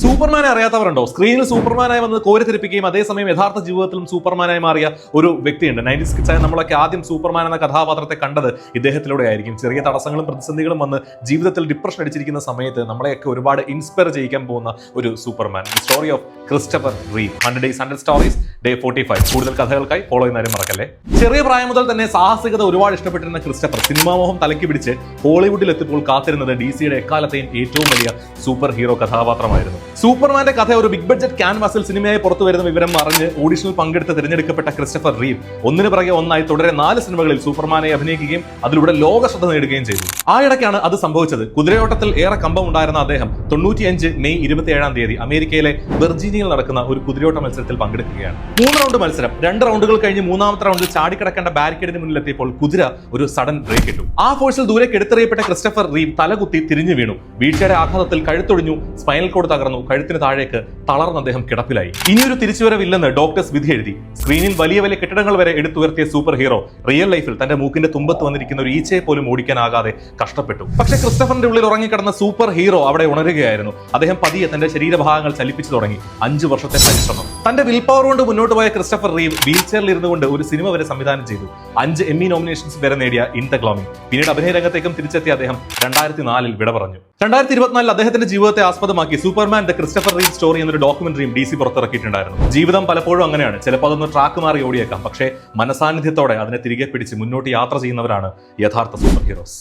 സൂപ്പർമാനെ അറിയാത്തവരുണ്ടോ? സ്ക്രീനിൽ സൂപ്പർമാനായി വന്ന് കോരിത്തിരിപ്പിക്കുകയും അതേസമയം യഥാർത്ഥ ജീവിതത്തിലും സൂപ്പർമാനായി മാറിയ ഒരു വ്യക്തിയുണ്ട്. 90s കിഡ്സായ നമ്മളൊക്കെ ആദ്യം സൂപ്പർമാൻ എന്ന കഥാപാത്രത്തെ കണ്ടത് ഇദ്ദേഹത്തിലൂടെ ആയിരിക്കും. ചെറിയ തടസ്സങ്ങളും പ്രതിസന്ധികളും വന്ന് ജീവിതത്തിൽ ഡിപ്രഷൻ അടിച്ചിരിക്കുന്ന സമയത്ത് നമ്മളെയൊക്കെ ഒരുപാട് ഇൻസ്പയർ ചെയ്യിക്കാൻ പോകുന്ന ഒരു Superman. The story of Christopher റീവ്. 100 Days 100 Stories, Day 45. കൂടുതൽ കഥകൾക്കായി ഫോളോ ചെയ്യുന്നവരും മറക്കല്ലേ. ചെറിയ പ്രായം മുതൽ തന്നെ സാഹസികത ഒരുപാട് ഇഷ്ടപ്പെട്ടിരുന്ന ക്രിസ്റ്റഫർ സിനിമാമോഹം തലയ്ക്ക് പിടിച്ച് ഹോളിവുഡിൽ എത്തിയപ്പോൾ കാത്തിരുന്നത് DC-യുടെ എക്കാലത്തെയും ഏറ്റവും വലിയ സൂപ്പർ ഹീറോ കഥാപാത്രമായിരുന്നു. സൂപ്പർമാന്റെ കഥ ഒരു ബിഗ് ബഡ്ജറ്റ് ക്യാൻവാസിൽ സിനിമയായി പുറത്തു വരുന്ന വിവരം അറിഞ്ഞ് ഓഡിഷനിൽ പങ്കെടുത്ത് തിരഞ്ഞെടുക്കപ്പെട്ട ക്രിസ്റ്റഫർ റീവ് ഒന്നിനു പിറകെ ഒന്നായി തുടരെ 4 സിനിമകളിൽ സൂപ്പർമാനെ അഭിനയിക്കുകയും അതിലൂടെ ലോക ശ്രദ്ധ നേടുകയും ചെയ്തു. ആ ഇടയ്ക്കാണ് അത് സംഭവിച്ചത്. കുതിരയോട്ടത്തിൽ ഏറെ കമ്പം ഉണ്ടായിരുന്ന അദ്ദേഹം 95 മെയ് 27 അമേരിക്കയിലെ വെർജീനിയയിൽ നടക്കുന്ന ഒരു കുതിരയോട്ട മത്സരത്തിൽ പങ്കെടുക്കുകയാണ്. 3 റൗണ്ട് മത്സരം. 2 റൗണ്ടുകൾ കഴിഞ്ഞ് 3ാമത്തെ റൗണ്ടിൽ ചാടിക്കിടക്കേണ്ട ബാരിക്കേഡിന് മുന്നിലെത്തിയപ്പോൾ കുതിര ഒരു സഡൻ ബ്രേക്ക് ഇട്ടു. ആ ഫോഴ്സിൽ ദൂരേക്ക് എടുത്തെറിയപ്പെട്ട ക്രിസ്റ്റഫർ റീവ് തലകുത്തി തിരിഞ്ഞു വീണു. വീഴ്ചയുടെ ആഘാതത്തിൽ കഴുത്തൊടിഞ്ഞു, സ്പൈനൽ കോഡ് തകർന്നു, കഴുത്തിന് താഴേക്ക് തളർന്ന് അദ്ദേഹം കിടപ്പിലായി. ഇനിയൊരു തിരിച്ചുവരവില്ലെന്ന് ഡോക്ടേഴ്സ് വിധി എഴുതി. സ്ക്രീനിൽ വലിയ വലിയ കെട്ടിടങ്ങൾ വരെ എടുത്തുയർത്തിയ സൂപ്പർ ഹീറോ റിയൽ ലൈഫിൽ തന്റെ മൂക്കിന്റെ തുമ്പത്ത് വന്നിരിക്കുന്ന ഒരു ഈച്ചയെ പോലും ഓടിക്കാനാകാതെ കഷ്ടപ്പെട്ടു. പക്ഷേ ക്രിസ്റ്റഫറിന്റെ ഉള്ളിൽ ഉറങ്ങിക്കിടന്ന സൂപ്പർ ഹീറോ അവിടെ ഉണരുകയായിരുന്നു. അദ്ദേഹം പതിയെ തന്റെ ശരീരഭാഗങ്ങൾ ചലിപ്പിച്ചു തുടങ്ങി. 5 വർഷത്തെ പരിശ്രമം. തന്റെ വിൽ പവർ കൊണ്ട് മുന്നോട്ട് പോയ ക്രിസ്റ്റഫർ റീവ് വീൽ ചെയറിൽ ഇരുന്നുകൊണ്ട് ഒരു സിനിമ വരെ സംവിധാനം ചെയ്തു. 5 Emmy നോമിനേഷൻസ് വരെ നേടിയ ഇൻ ദ ഗ്ലോമിംഗ്. പിന്നീട് അഭിനയ രംഗത്തേക്കും തിരിച്ചെത്തിയ അദ്ദേഹം 2004 വിട പറഞ്ഞു. 2024 അദ്ദേഹത്തിന്റെ ജീവിതത്തെ ആസ്പദമാക്കി സൂപ്പർമാൻ ദ ക്രിസ്റ്റഫർ റീവ് സ്റ്റോറി എന്നൊരു ഡോക്യുമെന്ററിയും DC പുറത്തിറക്കിയിട്ടുണ്ടായിരുന്നു. ജീവിതം പലപ്പോഴും അങ്ങനെയാണ്. ചിലപ്പോൾ അതൊന്ന് ട്രാക്ക് മാറി ഓടിയേക്കാം. പക്ഷേ മനസാന്നിധ്യത്തോടെ അതിനെ തിരികെ പിടിച്ച് മുന്നോട്ട് യാത്ര ചെയ്യുന്നവരാണ് യഥാർത്ഥ സൂപ്പർ ഹീറോസ്.